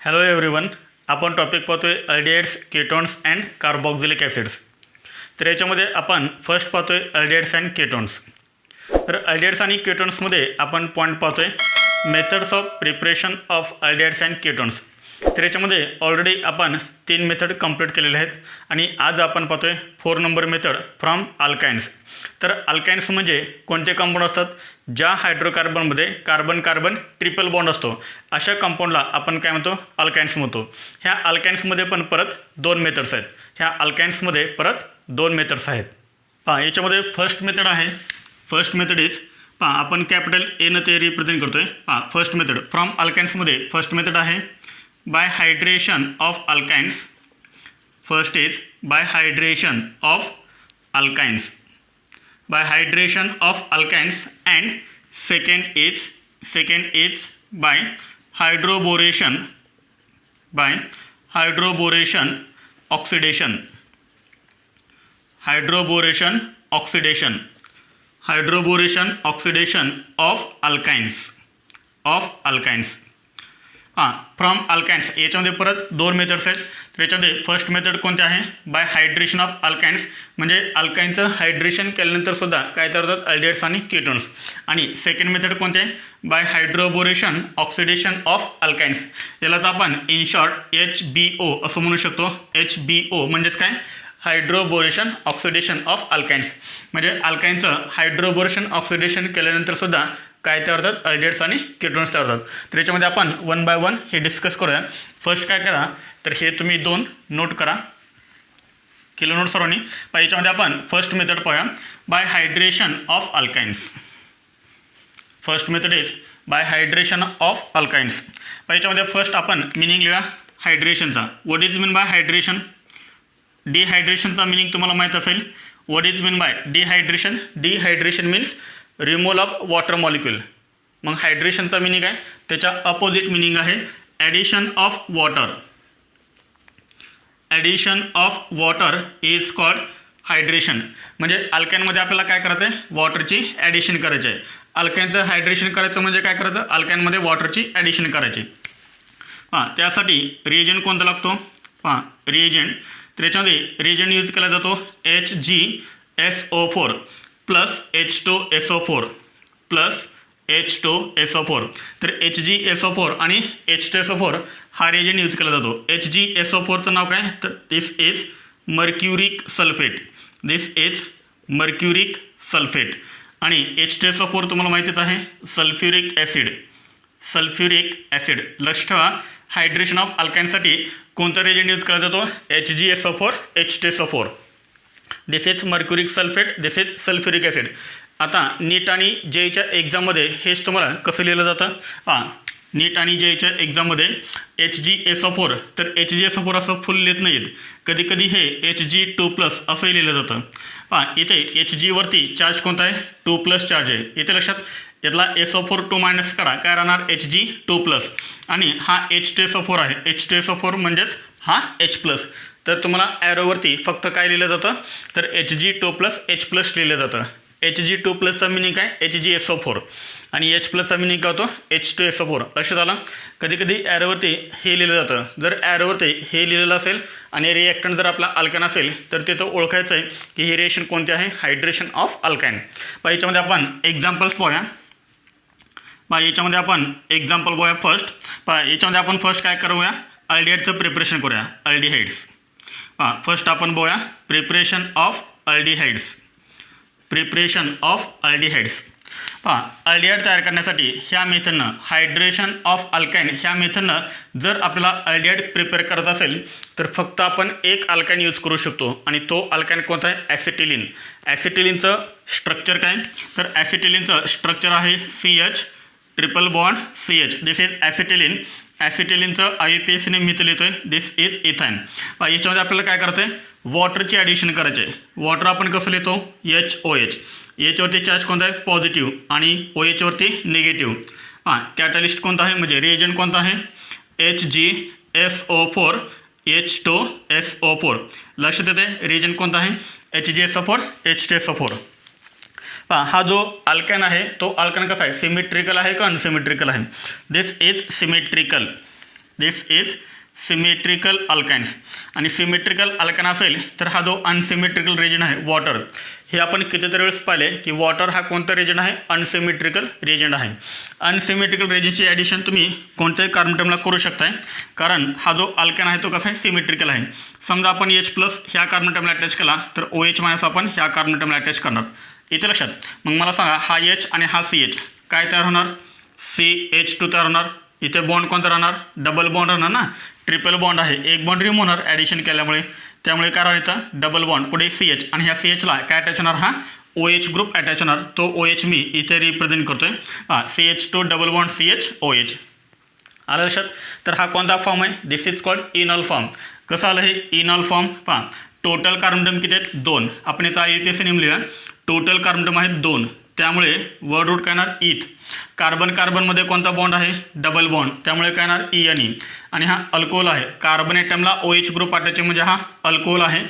Hello everyone, आपण topic पाहतोय aldehydes, केटॉन्स and carboxylic acids. तर याच्यामध्ये आपण फर्स्ट पाहतोय अल्डिहाइड्स अँड केटॉन्स. तर अल्डिहाइड्स आणि केटॉन्समध्ये आपण पॉईंट पाहतोय methods of preparation of aldehydes and ketones. तर याच्यामध्ये ऑलरेडी आपण 3 मेथड कंप्लीट केलेले आहेत आणि आज आपण पाहतोय 4 नंबर मेथड फ्रॉम अल्काइन्स. तर अल्काइन्स म्हणजे कोणते कंपाऊंड असतात? ज्या हायड्रोकार्बनमध्ये कार्बन कार्बन ट्रिपल बॉन्ड असतो अशा कंपाऊंडला आपण काय म्हणतो? अल्काइन्स म्हणतो. ह्या अल्काइन्समध्ये पण परत 2 मेथड्स आहेत. ह्या अल्काइन्समध्ये परत 2 मेथड्स आहेत. पहा, याच्यामध्ये फर्स्ट मेथड आहे. फर्स्ट मेथड इज, पहा आपण कॅपिटल एनं ते रिप्रेझेंट करतोय. पहा, फर्स्ट मेथड फ्रॉम अल्काइन्समध्ये फर्स्ट मेथड आहे by hydration of alkynes. First is by hydration of alkynes. by hydration of alkynes, and second is by hydroboration oxidation of alkynes. From alkynes याच्यामध्ये परत 2 methods आहेत. तर याच्यामध्ये first method कोणते आहे? By hydration of alkynes, म्हणजे अल्काइनचं hydration केल्यानंतर सुद्धा काय तयार होतात? अल्डिहाइड्स आणि केटॉन्स. आणि सेकंड मेथड कोणते आहे? By hydroboration oxidation of alkynes. याला तर आपण इन शॉर्ट HBO असं म्हणू शकतो. HBO म्हणजेच काय? Hydroboration oxidation of alkynes. म्हणजे अल्काइनचं हायड्रोबोरेशन ऑक्सिडेशन केल्यानंतर सुद्धा काय तयार होतात? अल्डिहाइड्स आणि केटॉन्स तयार होतात. तर याच्यामध्ये आपण 1 बाय 1 हे डिस्कस करूया. फर्स्ट काय करा, तर हे तुम्ही 2 नोट करा, किलो नोट सर्वांनी. पण याच्यामध्ये आपण फर्स्ट मेथड पाहूया by hydration of alkynes. First method is by hydration of alkynes. पण याच्यामध्ये फर्स्ट आपण मिनिंग लिहूया हायड्रेशनचा. What is mean by hydration? डिहायड्रेशनचा मिनिंग तुम्हाला माहीत असेल. What is mean by dehydration? Dehydration means removal of water molecule. मग हायड्रेशनचा मिनिंग आहे, त्याच्या अपोजिट मिनिंग आहे addition of water. Addition of water is called hydration. म्हणजे अल्काइनमध्ये आपल्याला काय करायचं आहे? वॉटरची ॲडिशन करायची आहे. अल्काइनचं हायड्रेशन करायचं म्हणजे काय करायचं? अल्काइनमध्ये वॉटरची ॲडिशन करायची. त्यासाठी रिएजंट कोणता लागतो? रिएजंट. तर याच्यामध्ये रिएजंट यूज केला जातो HgSO4 plus H2SO4 plus H2SO4. तर HgSO4 आणि H2SO4 हा रिएजंट यूज केला जातो. HgSO4चं नाव काय? तर दिस इज मर्क्युरिक सल्फेट. आणि H2SO4 तुम्हाला माहितीच आहे, सल्फ्युरिक ॲसिड. लक्ष ठेवा, हायड्रेशन ऑफ अल्काइनसाठी कोणता रिएजंट यूज केला जातो? HgSO4, H2SO4. This is mercuric sulphate, this is sulphuric acid. आता नीट आणि जेईच्या एक्झाममध्ये हेच तुम्हाला कसं लिहिलं जातं? नीट आणि जेईच्या एक्झाममध्ये HgSO4, तर HgSO4 असं फुल लिहित नाहीत. कधी कधी हे Hg2+ असंही लिहिलं जातं. इथे Hgवरती चार्ज कोणता आहे? 2+ चार्ज आहे. इथे लक्षात, यातला SO4 2- काढा, काय राहणार? Hg2+. आणि हा H2SO4 आहे. H2SO4 म्हणजेच हा H+. तर तुम्हाला ॲरोवरती फक्त काय लिहिलं जातं? तर Hg2+ H+ लिहिलं जातं. Hg2+चा मिनिंग काय? HgSO4. आणि H+चा मिनिंग काय होतो? H2SO4. लक्षात आलं? कधी कधी ॲरोवरती हे लिहिलं जातं. जर ॲरोवरती हे लिहिलेलं असेल आणि रिॲक्टंट जर आपला अल्काइन असेल तर तिथं ओळखायचं आहे की हे रिएक्शन कोणते आहे? Hydration of alkyne. याच्यामध्ये आपण एक्झाम्पल्स पाहूया. याच्यामध्ये आपण एक्झाम्पल बघूया फर्स्ट. याच्यामध्ये आपण फर्स्ट काय करूया? अल्डिहाइडचं प्रिपरेशन करूया. अल्डिहाइड्स. फर्स्ट आपण बघूया प्रिपरेशन ऑफ अल्डिहाइड्स. अल्डिहाइड तयार करण्यासाठी ह्या मेथडनं, हायड्रेशन ऑफ अल्काइन ह्या मेथडनं जर आपल्याला अल्डिहाइड प्रिपेअर करत असेल तर फक्त आपण एक अल्काइन यूज करू शकतो. आणि तो अल्काइन कोणता आहे? ॲसिटिलिन. ॲसिटिलिनचं स्ट्रक्चर काय? तर ॲसिटिलिनचं स्ट्रक्चर आहे CH triple bond CH. This is acetylene. ॲसिटिलिनचं IUPACने मी लिहितो आहे, दिस इज इथाइन. याच्यामध्ये आपल्याला काय करायचं आहे? वॉटरची ॲडिशन करायचे आहे. वॉटर आपण कसं लिहितो? HOH. Hवरती चार्ज कोणता आहे? पॉझिटिव्ह आणि OHवरती निगेटिव्ह. कॅटलिस्ट कोणता आहे? म्हणजे रिएजंट कोणता आहे? HgSO4 H2SO4. लक्षात येते रिएजंट कोणता आहे? HgSO4 H2SO4. हा जो अल्काइन आहे तो अल्काइन कसा आहे? सिमेट्रिकल आहे का अनसिमेट्रिकल आहे? This is symmetrical. This is symmetrical alkynes. आणि सिमेट्रिकल अल्काइन असेल तर हा जो अनसिमेट्रिकल रिजन आहे वॉटर, हे आपण कितीतरी वेळेस पाहिले की वॉटर हा कोणता रिजन आहे, अनसिमेट्रिकल रिजन आहे. अनसिमेट्रिकल रिजनची ॲडिशन तुम्ही कोणत्याही कार्बन ॲटमला करू शकताय, कारण हा जो अल्काइन आहे तो कसा आहे, सिमेट्रिकल आहे. समजा आपण H प्लस ह्या कार्बन ॲटमला अटॅच केला तर OH मायनस आपण ह्या कार्बन ॲटमला अटॅच करणार. इथे लक्षात. मग मला सांगा हा H आणि हा CH काय तयार होणार, CH2 तयार होणार. इथे बॉन्ड कोणता राहणार, डबल बॉन्ड राहणार ना, ट्रिपल बॉन्ड आहे, एक बॉन्ड रिमूव्ह होणार ॲडिशन केल्यामुळे, त्यामुळे काय राहणार इथं डबल बॉन्ड, पुढे CH आणि ह्या CHला काय अटॅच होणार, हा OH ग्रुप अटॅच होणार. तो OH मी इथे रिप्रेझेंट करतोय. CH2 double bond CH OH. आलं लक्षात. तर हा कोणता फॉर्म आहे, this is called enol form. कसं आलं हे इनॉल फॉर्म, पहा टोटल कार्बन किती आहेत, 2. आपण याचा IUPAC नेम लिहा. टोटल कार्बन आहेत 2, त्यामुळे वर्ड रूट काय येणार, इथ. कार्बन कार्बनमध्ये कोणता बॉन्ड आहे, डबल बॉन्ड, त्यामुळे काय येणार ENE. आणि हा अल्कोहोल आहे, कार्बन ॲटमला OH ग्रुप अटॅच म्हणजे हा अल्कोहोल आहे.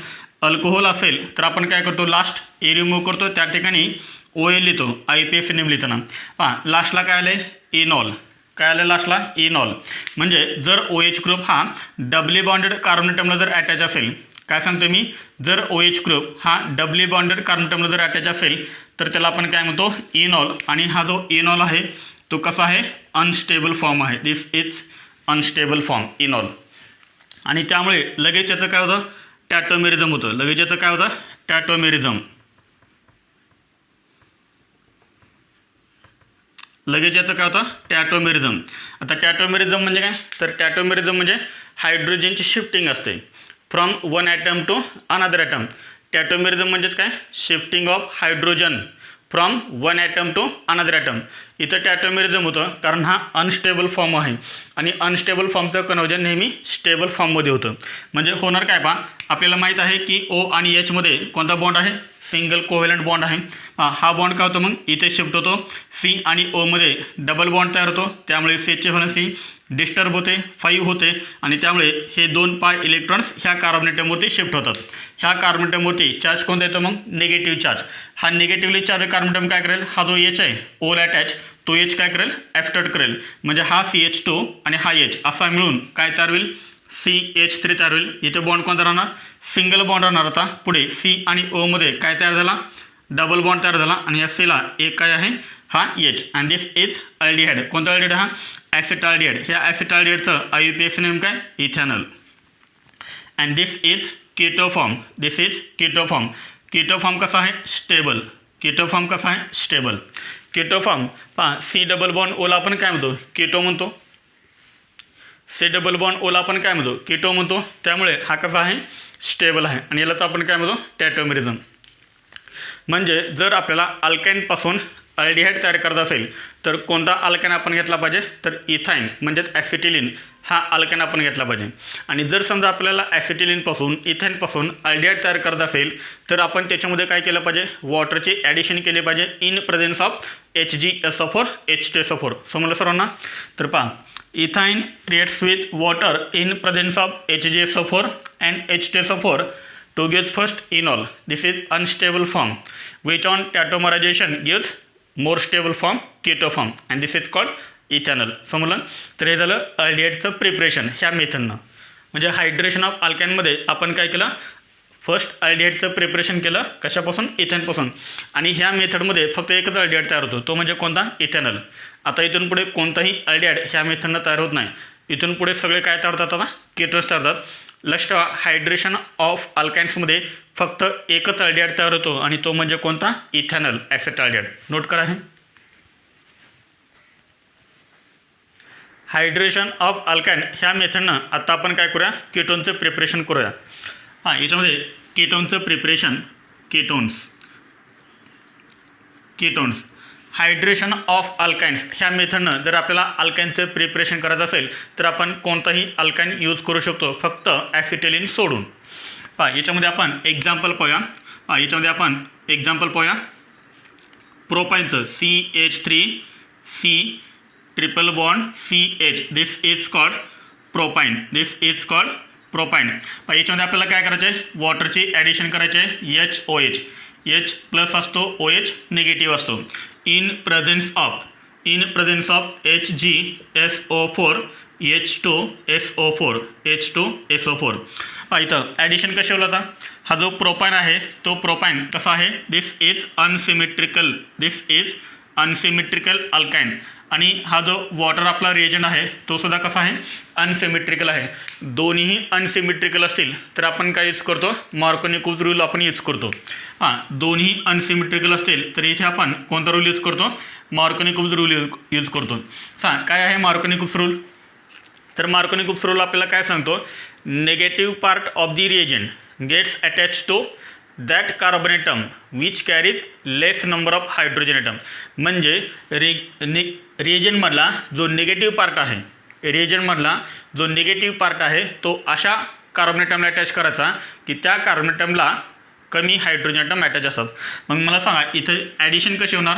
अल्कोहोल असेल तर आपण काय करतो, लास्ट ए रिमूव्ह करतो, त्या ठिकाणी OL लिहितो, IUPAC नेम लिहिताना. पहा लास्टला काय आलं, इनॉल. काय आलं लास्टला, इनॉल. म्हणजे जर OH ग्रुप हा डबली बॉन्डेड कार्बन ॲटमला जर अटॅच असेल, काय सांगतो मी, जर OH ग्रुप हा डबली बॉन्डेड कार्बन ॲटमला जर अटॅच असेल तर त्याला आपण काय म्हणतो, इनॉल. आणि हा जो इनॉल आहे तो कसा आहे, अनस्टेबल फॉर्म आहे. This is unstable form, इनॉल. आणि त्यामुळे लगेच याचं काय होतं, टॅटोमेरिझम होतं. लगेच याचं काय होतं, टॅटोमेरिझम. लगेच याचं काय होतं, टॅटोमेरिझम. आता टॅटोमेरिझम म्हणजे काय, तर टॅटोमेरिझम म्हणजे हायड्रोजनची शिफ्टिंग असते from one atom to another atom. Tautomerism म्हणजेच काय, shifting of hydrogen from one atom to another atom. इथं टॅटोमेरिझम होतं कारण हा अनस्टेबल फॉर्म आहे, आणि अनस्टेबल फॉर्मचं कन्वर्जन नेहमी स्टेबल फॉर्ममध्ये होतं. म्हणजे होणार काय, पहा आपल्याला माहीत आहे की O आणि H मध्ये कोणता बॉन्ड आहे, सिंगल कोव्हॅलंट बॉन्ड आहे. हा बॉन्ड काय होतो, मग इथे शिफ्ट होतो. C आणि O मध्ये डबल बॉन्ड तयार होतो, त्यामुळे CHचे व्हॅलेन्सी डिस्टर्ब होते, 5 होते, आणि त्यामुळे हे 2 पाय इलेक्ट्रॉन्स ह्या कार्बन ॲटमवरती शिफ्ट होतात. ह्या कार्बन ॲटमवरती चार्ज कोणता येतो, मग निगेटिव्ह चार्ज. हा निगेटिव्हली चार्ज कार्बन ॲटम काय करेल, हा जो H आहे ओला अटॅच, तो H काय करेल, ॲफ्टर्ड करेल. म्हणजे हा CH2 आणि हा H असा मिळून काय तयार होईल, CH3 तयार होईल. इथे बॉन्ड कोणता राहणार, सिंगल बॉन्ड राहणार. आता पुढे C आणि O मध्ये काय तयार झाला, डबल बॉन्ड तयार झाला, आणि या Cला एक काय आहे, हा H. And this is aldehyde. कोणता अल्डिहाइड, हा ॲसिटाल्डिहाइड. ह्या ॲसिटाल्डिहाइडचं IUPAC नेम काय, ethanol. And this is keto form. This is keto form. Keto form कसा आहे, स्टेबल. केटो फॉर्म कसा आहे, स्टेबल. केटो फॉर्म पहा, C डबल बॉन्ड ओला आपण काय म्हणतो, केटो म्हणतो. C डबल बॉन्ड ओला आपण काय म्हणतो, केटो म्हणतो. त्यामुळे हा कसा आहे, स्टेबल आहे, आणि यालाच आपण काय म्हणतो, टॅटोमेरिझम. म्हणजे जर आपल्याला अल्काईनपासून अल्डिहाइड तयार करत असेल तर कोणता अल्काइन आपण घेतला पाहिजे, तर इथाईन म्हणजेच ॲसिटिलिन हा अल्काइन आपण घेतला पाहिजे. आणि जर समजा आपल्याला ॲसिटिलिनपासून इथाईनपासून अल्डिहाइड तयार करत असेल तर आपण त्याच्यामध्ये काय केलं पाहिजे, वॉटरचे ॲडिशन केले पाहिजे in presence of HgSO4 H2SO4. समजलं सर्वांना. तर पहा, ethyne reacts with water in presence of HgSO4 and H2SO4 to give first enol. This is unstable form which on tautomerization gives more stable form, keto form, and this is called ethanol. समजलं. तर हे झालं अल्डिहाइडचं preparation ह्या मेथडनं. म्हणजे hydration of अल्काइनमध्ये आपण काय केलं, first अल्डिहाइडचं preparation केलं, कशापासून, इथेनपासून. आणि ह्या मेथडमध्ये फक्त एकच अल्डिहाइड तयार होतो, तो म्हणजे कोणता, इथेनॉल. आता इथून पुढे कोणताही अल्डिहाइड ह्या मेथडनं तयार होत नाही. इथून पुढे सगळे काय तयार होतात, आता केटोन्स तयार होतात. लक्ष ठेवा, हायड्रेशन ऑफ अल्काइन्समध्ये फक्त एकच अल्डिहाइड तयार होतो, आणि तो म्हणजे कोणता, इथेनॉल ॲसिटाल्डिहाइड. नोट करा हे. हायड्रेशन ऑफ अल्काइन ह्या मेथडनं आता आपण काय करूया, केटोनचं प्रिपरेशन करूया. हां, याच्यामध्ये केटोनचं preparation, ketones hydration of alkynes ह्या मेथडनं जर आपल्याला अल्काइनचं प्रिपरेशन करायचं असेल तर आपण कोणताही अल्काइन यूज करू शकतो, फक्त ॲसिटिलिन सोडून. पहा, याच्यामध्ये आपण एक्झाम्पल पाहूया. प्रोपाईनचं CH3C triple bond CH. This is called propyne. याच्यामध्ये आपल्याला काय करायचं आहे, वॉटरची ॲडिशन करायचे आहे, HOH. H प्लस असतो, OH निगेटिव्ह असतो. In presence of HgSO4 H2SO4 H2SO4. इथं ॲडिशन कशावर होता? हा जो प्रोपाइन आहे तो प्रोपाइन कसा आहे? This is unsymmetrical alkyne. आणि हा जो वॉटर आपला रिएजंट आहे तो सुद्धा कसा आहे? अनसिमेट्रिकल आहे. दोन्हीही अनसिमेट्रिकल असतील तर आपण काय यूज करतो? मार्कोनिकोव्ह रूल आपण यूज करतो. दोन्ही अनसिमेट्रिकल असतील तर इथे आपण कोणता रूल यूज करतो? मार्कोनिकोव्ह रूल यूज करतो. काय आहे मार्कोनिकोव्ह रूल? तर मार्कोनिकोव्ह रूल आपल्याला काय सांगतो? Negative part of the reagent gets attach to that carbon atom which carries less number of hydrogen atom. म्हणजे रिएजंटमधला जो निगेटिव्ह पार्ट आहे तो अशा कार्बन ॲटमला अटॅच करायचा की त्या कार्बन ॲटमला कमी हायड्रोजन ॲटम अटॅच असतात. मग मला सांगा इथं ॲडिशन कशी होणार?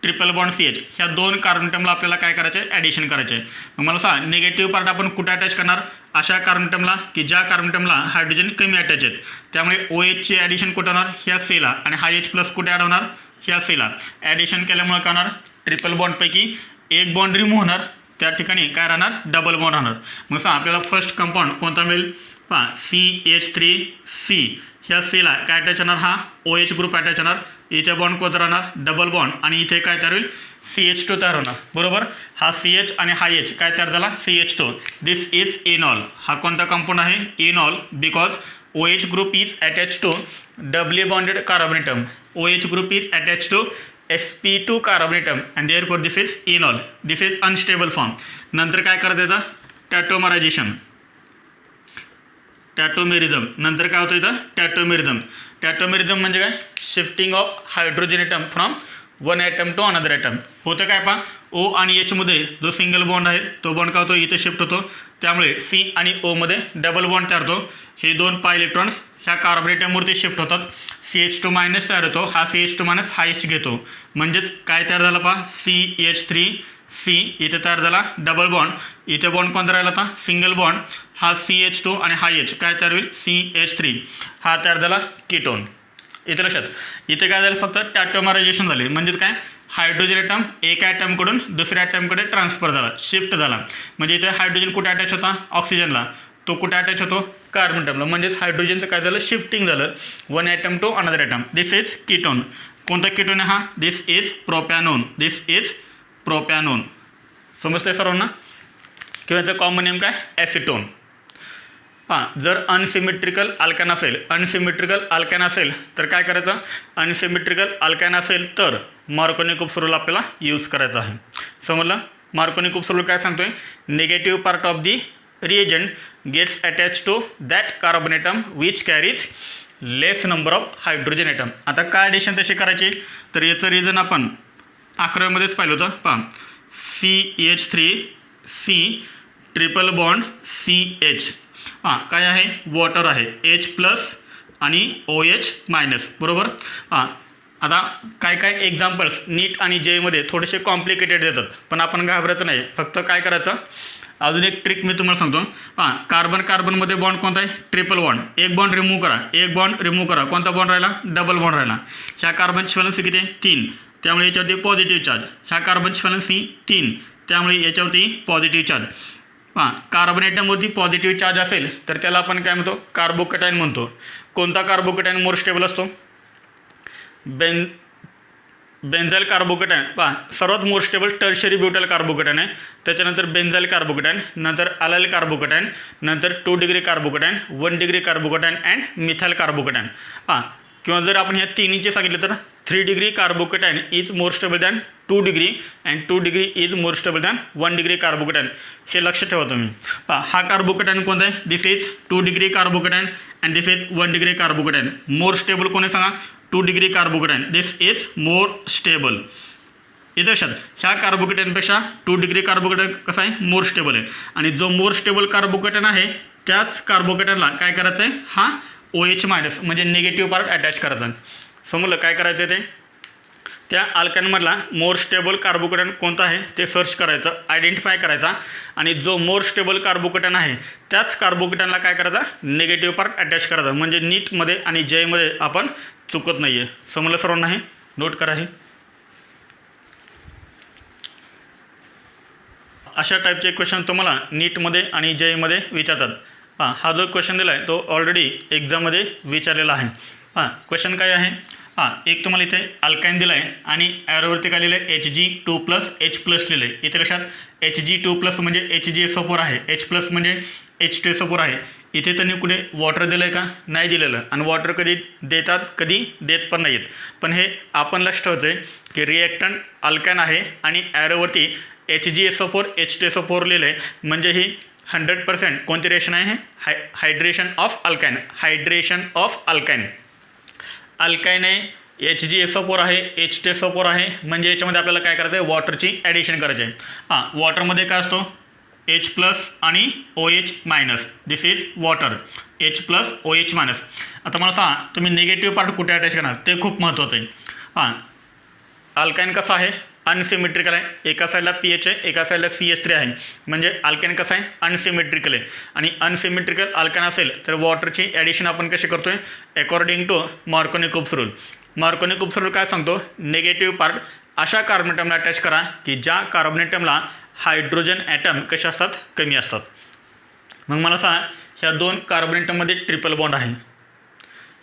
C∼CH ह्या दोन कार्बन ॲटमला आपल्याला काय करायचं आहे? ॲडिशन करायचे आहे. मग मला सांगा निगेटिव्ह पार्ट आपण कुठे अटॅच करणार? अशा कार्बन ॲटमला की ज्या कार्बन ॲटमला हायड्रोजन कमी अटॅच आहेत. त्यामुळे OHचे ॲडिशन कुठे होणार? ह्या Cला. आणि हा H+ कुठे ॲड होणार? ह्या Cला. ॲडिशन केल्यामुळे काय होणार? ट्रिपल बॉन्डपैकी एक बॉन्ड रिमूव्ह होणार. त्या ठिकाणी काय राहणार? डबल बॉन्ड राहणार. मग सांगा आपल्याला फर्स्ट कंपाऊंड कोणता मिळेल? CH3C. ह्या Cला काय अटॅच होणार? हा OH ग्रुप अटॅच होणार. इथे बॉन्ड कोणता राहणार? Double bond. आणि इथे काय तयार होईल? CH2 तयार होणार. बरोबर. हा CH आणि हा H काय तयार झाला? CH2. This is enol. हा कोणता कंपाऊंड आहे? Enol. Because OH group is attach to doubly bonded carbon atom. OH group is attach to sp2 carbon atom and therefore this is enol. This is unstable form. नंतर काय करत याचा? टॅटोमेरिझम. नंतर काय होतं इथं? टॅटोमेरिझम म्हणजे काय? Shifting of hydrogen atom from one atom to another atom. होतं काय? O आणि H मध्ये जो सिंगल बॉन्ड आहे तो बॉन्ड काय होतो? इथे शिफ्ट होतो. त्यामुळे C आणि O मध्ये डबल बॉन्ड तयार होतो. हे दोन पाय इलेक्ट्रॉन्स ह्या कार्बन ॲटमवरती शिफ्ट होतात. CH2- तयार होतो. हा CH2- हा H घेतो. म्हणजेच काय तयार झालं? CH3C. इथे तयार झाला डबल बॉन्ड. इथे बॉन्ड कोणता राहिला आता? Single bond. हा CH2 आणि हा H काय तयार होईल? CH3. हा तयार झाला कीटोन. इथे लक्षात. इथे काय झालं? फक्त टॅटोमरायझेशन झाले. म्हणजेच काय? हायड्रोजन ॲटम एका ॲटमकडून दुसऱ्या ॲटमकडे ट्रान्सफर झाला, शिफ्ट झाला. म्हणजे इथे हायड्रोजन कुठे अटॅच होता? ऑक्सिजनला. तो कुठे अटॅच होतो? कार्बन ॲटमला. म्हणजेच हायड्रोजनचं काय झालं? शिफ्टिंग झालं one atom to another atom. This is ketone. कोणता कीटोन आहे हा? This is propanone. समजतंय सर्वांना? किंवा याचं कॉमन नेम काय? ॲसिटोन. जर अनसिमेट्रिकल अल्कान असेल तर काय करायचं? अनसिमेट्रिकल अल्कान असेल तर मार्कोनिकोव्ह रूल आपल्याला यूज करायचा आहे. समजलं? मार्कोनिकोव्ह रूल काय सांगतोय? Negative part of the reagent gets attach to that carbon atom which carries less number of hydrogen atom. आता काय ॲडिशन तशी करायची? तर याचं रिझन आपण 11मध्येच पाहिलं होतं. CH3C triple bond CH. काय आहे? वॉटर आहे. H+ आणि OH-. बरोबर. आता काय एक्झाम्पल्स नीट आणि जेमध्ये थोडेसे कॉम्प्लिकेटेड देतात, पण आपण घाबरायचं नाही. फक्त काय करायचं? अजून एक ट्रिक मी तुम्हाला सांगतो. कार्बनमध्ये बॉन्ड कोणता आहे? Triple bond. एक बॉन्ड रिमूव्ह करा. कोणता बॉन्ड राहिला? डबल बॉन्ड राहिला. ह्या कार्बनची व्हॅलन्सी किती आहे? 3. त्यामुळे याच्यावरती पॉझिटिव्ह चार्ज. ह्या कार्बनची व्हॅलन्सी 3. त्यामुळे याच्यावरती पॉझिटिव्ह चार्ज. कार्बन ॲटमवरती पॉझिटिव्ह चार्ज असेल तर त्याला आपण काय म्हणतो? कार्बोकॅटायन म्हणतो. कोणता कार्बोकॅटायन मोर स्टेबल असतो? Benzyl carbocation. सर्वात more stable tertiary butyl carbocation आहे. त्याच्यानंतर बेन्झाइल कार्बोकॅटायन, नंतर अलाइल कार्बोकॅटायन, नंतर 2 degree carbocation, 1 degree carbocation and methyl carbocation. किंवा जर आपण ह्या तिन्हीचे सांगितलं तर 3 degree carbocation is more stable than 2 degree and 2 degree is more stable than 1 degree carbocation. हे लक्ष ठेवा तुम्ही. हा कार्बोकॅटायन कोणता आहे? This is 2 degree carbocation and this is 1 degree carbocation. More stable कोण आहे सांगा? 2 degree carbocation. This is more stable. इथे लक्षात. ह्या कार्बोकॅटायनपेक्षा 2 डिग्री कार्बोकॅटायन कसा आहे? मोर स्टेबल आहे. आणि जो मोर स्टेबल कार्बोकॅटायन आहे त्याच कार्बोकॅटायनला काय करायचं आहे? हा OH- म्हणजे निगेटिव्ह पार्ट अटॅच करायचा. समजलं काय करायचं आहे ते? त्या अल्कानमधला मोर स्टेबल कार्बोकॅटायन कोणता आहे ते सर्च करायचं, आयडेंटिफाय करायचा. आणि जो मोर स्टेबल कार्बोकॅटायन आहे त्याच कार्बोकॅटायनला काय करायचा? निगेटिव्ह पार्ट अटॅच करायचा. म्हणजे नीटमध्ये आणि जयमध्ये आपण चुकत नाही आहे. समजलं सर्वांना? हे नोट करा. हे अशा टाईपचे क्वेश्चन तुम्हाला नीटमध्ये आणि जेईमध्ये विचारतात। हा जो क्वेश्चन दिला आहे तो ऑलरेडी एक्झाममध्ये विचारलेला आहे। क्वेश्चन काय आहे, एक तुम्हाला इथे अल्काइन दिला आहे आणि ॲरोवरती काय लिहिलं आहे Hg2+H+ लिहिलं आहे। इथे लक्षात Hg2+ म्हणजे HgSO4 आहे, H+ म्हणजे H2SO4 आहे। इथे त्यांनी कुठे वॉटर दिलं आहे का, नाही दिलेलं, आणि वॉटर कधी देतात कधी देत पण नाहीत। पण हे आपण लक्ष ठेवायचं आहे की रिएक्टंट अल्काइन आहे आणि ॲरोवरती HgSO4 H2SO4 लिहिलं आहे, म्हणजे ही 100% कोणती रिएक्शन आहे, hydration of alkyne, hydration of alkyne. Alkyne आहे, HgSO4 आहे, H2SO4 आहे, म्हणजे याच्यामध्ये आपल्याला काय करायचं आहे, वॉटरची ॲडिशन करायची आहे। वॉटरमध्ये काय असतो H+ आणि OH-, this is water, H+ OH-। आता मला सांगा तुम्ही निगेटिव्ह पार्ट कुठे अटॅच करणार, ते खूप महत्त्वाचं आहे। अल्काइन कसा आहे, अनसिमेट्रिकल आहे, एका साईडला pH आहे, एका साईडला CH3 आहे, म्हणजे अल्काइन कसं आहे, अनसिमेट्रिकल आहे। आणि अनसिमेट्रिकल अल्काइन असेल तर वॉटरची ॲडिशन आपण कशी करतो आहे, अकॉर्डिंग टू मार्कोनी-कुप्स रूल। मार्कोनी-कुप्स रूल काय सांगतो, निगेटिव्ह पार्ट अशा कार्बन ॲटमला अटॅच करा की ज्या कार्बन ॲटमला हायड्रोजन ॲटम कसे असतात, कमी असतात। मग मला सांगा ह्या 2 कार्बन ॲटममध्ये ट्रिपल बॉन्ड आहे,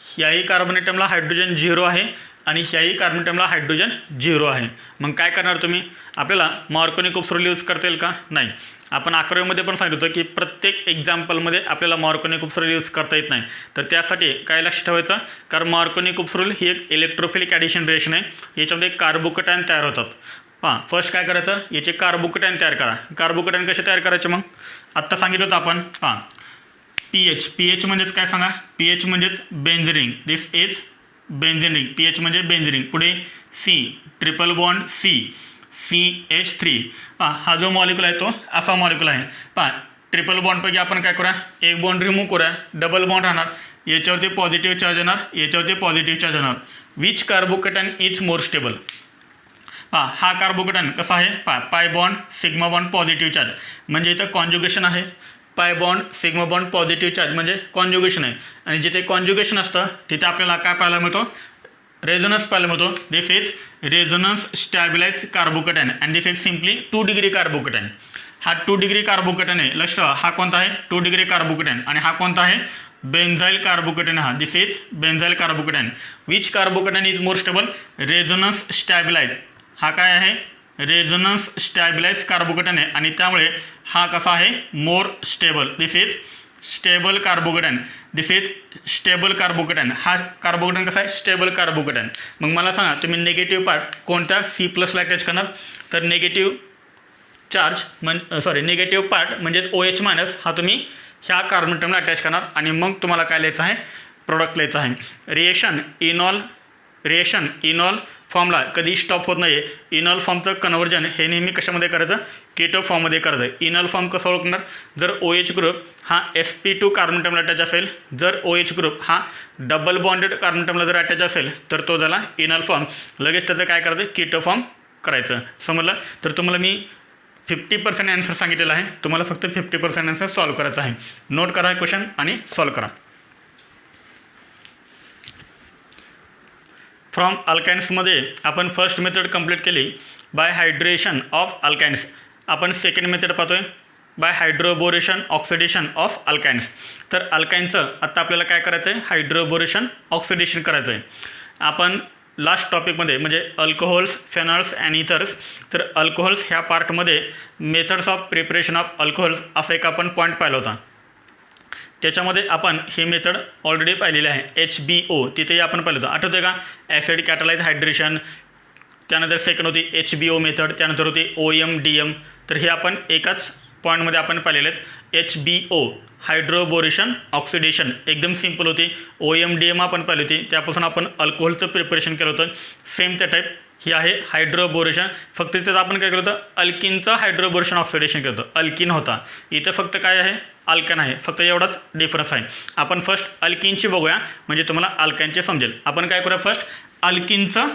ह्याही कार्बन ॲटमला हायड्रोजन 0 आहे आणि ह्याही कार्बन ॲटमला हायड्रोजन 0 आहे। मग काय करणार तुम्ही, आपल्याला मार्कोनी-कुप्स रूल यूज करता येईल का, नाही। आपण 11वीमध्ये पण सांगितलं होतं की प्रत्येक एक्झाम्पलमध्ये आपल्याला मार्कोनी-कुप्स रूल यूज करता येत नाही, तर त्यासाठी काय लक्ष ठेवायचं, कारण मार्कोनी-कुप्स रूल ही एक इलेक्ट्रोफिलिक ॲडिशन रिएक्शन आहे, याच्यामध्ये कार्बोकॅटायन तयार होतात। फर्स्ट काय करायचं, याचे कार्बोकॅटायन तयार करा। कार्बोकॅटायन कसे तयार करायचे, मग आत्ता सांगितलं होतं आपण। pH म्हणजेच काय सांगा, pH म्हणजेच benzene, this is benzene, pH म्हणजे बेंझिन। पुढे C, triple bond C, CH3। हा जो मॉलिक्यूल आहे तो असा मॉलिक्यूल आहे। ट्रिपल बॉन्डपैकी आपण काय करूया, एक बॉन्ड रिमूव्ह करूया, डबल बॉन्ड राहणार, याच्यावरती पॉझिटिव्ह चार्ज येणार, याच्यावरती पॉझिटिव्ह चार्ज येणार। Which carbocation is more stable, हा कार्बोकॅटायन कसा आहे, pi bond sigma bond positive charge, म्हणजे इथं कॉन्जुगेशन आहे, pi bond sigma bond positive charge म्हणजे कॉन्जुगेशन आहे। आणि जिथे कॉन्जुगेशन असतं तिथे आपल्याला काय पाहायला मिळतो, रेझोनन्स पाहायला मिळतो, this is resonance stabilise carbocation and this is simply 2 degree carbocation. हा 2 डिग्री कार्बोकॅटायन आहे, लक्ष ठेवा, हा कोणता आहे 2 डिग्री कार्बोकॅटायन, आणि हा कोणता आहे बेंझाइल कार्बोकॅटायन, हा this is benzyl carbocation. Which carbocation is more stable, resonance stabilise, हा काय आहे रेझोनन्स स्टॅबिलाइज कार्बोकॅटायन आहे, आणि त्यामुळे हा कसा आहे more stable, this is stable carbocation, this is stable carbocation. हा कार्बोकॅटायन कसा आहे, स्टेबल कार्बोकॅटायन। मग मला सांगा तुम्ही निगेटिव्ह पार्ट कोणत्या C+ला अटॅच करणार, तर निगेटिव्ह चार्ज निगेटिव्ह पार्ट म्हणजे OH- हा तुम्ही ह्या कार्बन ॲटमला अटॅच करणार, आणि मग तुम्हाला काय लिहायचं आहे, प्रोडक्ट लिहायचं आहे। रिएक्शन इनॉल फॉर्मला कधी स्टॉप होत नाही, इनॉल फॉर्मचं कन्व्हर्जन हे नेहमी कशामध्ये करायचं, केटो फॉर्ममध्ये करायचं। इनॉल फॉर्म कसं ओळखणार, जर OH ग्रुप हा sp2 कार्बन ॲटमला अटॅच असेल, जर OH ग्रुप हा डबल बॉन्डेड कार्बन ॲटमला जर अटॅच असेल तर तो झाला इनॉल फॉर्म, लगेच त्याचं काय करायचं, केटो फॉर्म करायचं। समजलं, तर तुम्हाला मी 50% आन्सर सांगितलेला आहे, तुम्हाला फक्त 50% आन्सर सॉल्व करायचा आहे। नोट करा क्वेश्चन आणि सॉल्व करा। फ्रॉम अल्काइन्समध्ये आपण फर्स्ट मेथड कंप्लीट केली बाय हायड्रेशन ऑफ अल्काइन्स, आपण सेकंड मेथड पाहतोय by hydroboration oxidation of alkynes. तर अल्काइनचं आत्ता आपल्याला काय करायचं आहे, हायड्रोबोरेशन ऑक्सिडेशन करायचं आहे। आपण लास्ट टॉपिकमध्ये म्हणजे अल्कोहोल्स, फेनॉल्स अँड इथर्स, तर अल्कोहोल्स ह्या पार्टमध्ये methods of preparation of alcohols असा एक आपण पॉईंट पाहिला होता, त्याच्यामध्ये आपण ही मेथड ऑलरेडी पाहिलेली आहे, HBO, तिथेही आपण पाहिलं होतं, आठवते का, ॲसिड कॅटलाइज हायड्रेशन, त्यानंतर सेकंड होती HBO मेथड, त्यानंतर होती OM-DM, तर हे आपण एकाच पॉईंटमध्ये आपण पाहिलेले आहेत। HBO हायड्रोबोरेशन ऑक्सिडेशन एकदम सिंपल होती, OM-DM आपण पाहिली होती, त्यापासून आपण अल्कोहोलचं प्रिपरेशन केलं होतं, सेम त्या टाईप ही आहे हायड्रोबोरेशन, फक्त तिथं आपण काय केलं होतं, अल्किनचं हायड्रोबोरेशन ऑक्सिडेशन केलं होतं, अल्किन होता, इथं फक्त काय आहे अल्कन आहे, फक्त एवढाच डिफरन्स आहे। आपण फर्स्ट अल्किनची बघूया म्हणजे तुम्हाला अल्काइनचे समजेल। आपण काय करूया, फर्स्ट अल्किनचं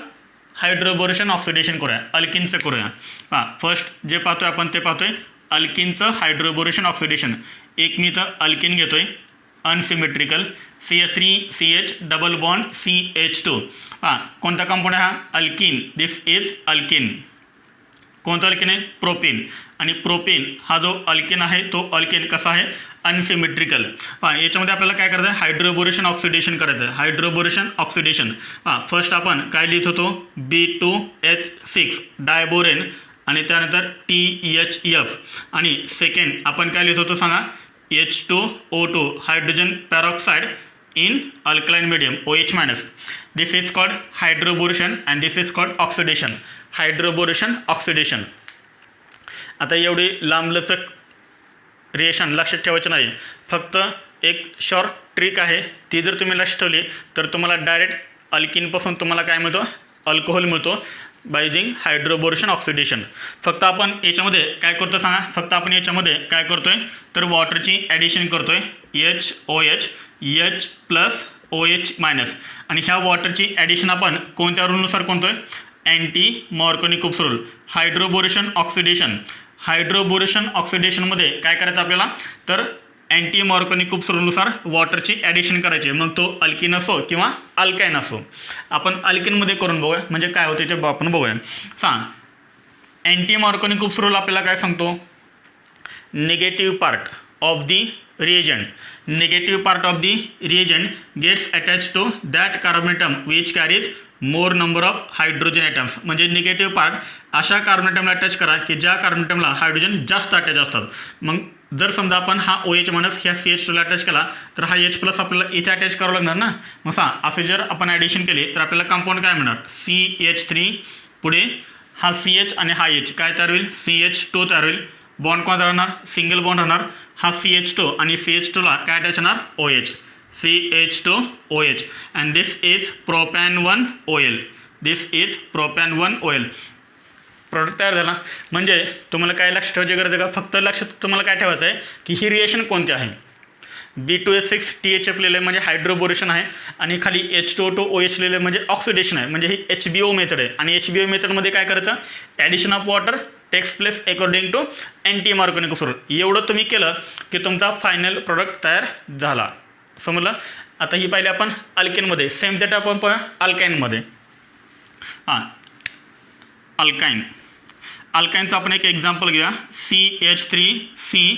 हायड्रोबोरेशन ऑक्सिडेशन करूया, अल्किनचं करूया। फर्स्ट जे पाहतोय आपण ते पाहतोय अल्किनचं हायड्रोबोरेशन ऑक्सिडेशन। एक मी इथं अल्किन घेतोय unsymmetrical, CH3CH double bond CH2, कोणता कंपाऊंड आहे हा, अल्किन, दिस इज अल्किन। कोणतं अल्केन आहे? प्रोपेन. आणि प्रोपेन हा जो अल्केन आहे तो अल्केन कसा आहे? अनसिमेट्रिकल. पहा याच्यामध्ये आपल्याला काय करायचं आहे? हायड्रोबोरेशन ऑक्सिडेशन करायचं आहे. Hydroboration oxidation. पहा फर्स्ट आपण काय लिहित होतो? B2H6 डायबोरेन आणि त्यानंतर THF आणि सेकंड आपण काय लिहित होतो सांगा? H2O2 hydrogen peroxide in alkaline medium OH-. This is called hydroboration and this is called oxidation. Hydroboration oxidation. आता एवढी लांबलचक रिएक्शन लक्षात ठेवायचं नाही. फक्त एक शॉर्ट ट्रिक आहे, ती जर तुम्ही लक्षात ठेवली तर तुम्हाला डायरेक्ट अल्किनपासून तुम्हाला काय मिळतो? अल्कोहोल मिळतो बाय युजिंग हायड्रोबोरेशन ऑक्सिडेशन. फक्त आपण याच्यामध्ये काय करतो सांगा? फक्त आपण याच्यामध्ये काय करतोय तर वॉटरची ॲडिशन करतोय HOH H प्लस OH- आणि ह्या वॉटरची ॲडिशन आपण कोणत्या रूलनुसार करतोय? Anti Markovnikov's rule. Hydroboration oxidation. Hydroboration ऑक्सिडेशनमध्ये काय करायचं आपल्याला तर अँटी मॉर्कोनी-कुप्स रूलनुसार वॉटरची ॲडिशन करायची. मग तो अल्किन असो किंवा अल्काइन असो. आपण अल्किनमध्ये करून बघूया म्हणजे काय होते ते आपण बघूया. सांग अँटी मॉर्कोनी-कुप्स रूल आपल्याला काय सांगतो? Negative part of the reagent. Negative part of the reagent gets attached to that carbon atom which carries more number of hydrogen atoms. म्हणजे निगेटिव्ह पार्ट अशा कार्बन ॲटमला अटॅच करा की ज्या कार्बन ॲटमला हायड्रोजन जास्त attach असतात. मग जर समजा आपण हा OH- ह्या CH2ला अटॅच केला तर हा H+ आपल्याला इथे अटॅच करावं लागणार ना. मग असे जर आपण ॲडिशन केली तर आपल्याला कंपाऊंड काय मिळणार? CH3 पुढे हा CH आणि हा H काय तयार होईल? CH2 तयार होईल. बॉन्ड कोणता राहणार? सिंगल बॉन्ड राहणार. हा CH2 आणि CH2ला काय अटॅच होणार? OH. CH2OH and this is propan1OL. This is propan1OL. Product तयार झाला. म्हणजे तुम्हाला काय लक्षात ठेवायची गरज आहे का? फक्त लक्षात तुम्हाला काय ठेवायचं आहे की ही रिएक्शन कोणती आहे? B2H6 THF लिहिलं म्हणजे हायड्रोबोरेशन आहे आणि खाली H2O2OH लिहिलं म्हणजे ऑक्सिडेशन आहे. म्हणजे ही HBO मेथड आहे आणि HBO मेथडमध्ये काय करायचं? Addition of water takes place according to anti Markovnikov's rule. एवढं तुम्ही केलं की तुमचा फायनल प्रोडक्ट तयार झाला. समजलं? आता ही पाहिली आपण अल्केनमध्ये. सेम डेटा आपण पाहूया अल्काइनमध्ये. हां अल्काइन. अल्काइनचं आपण एक एक्झाम्पल घेऊया. CH3C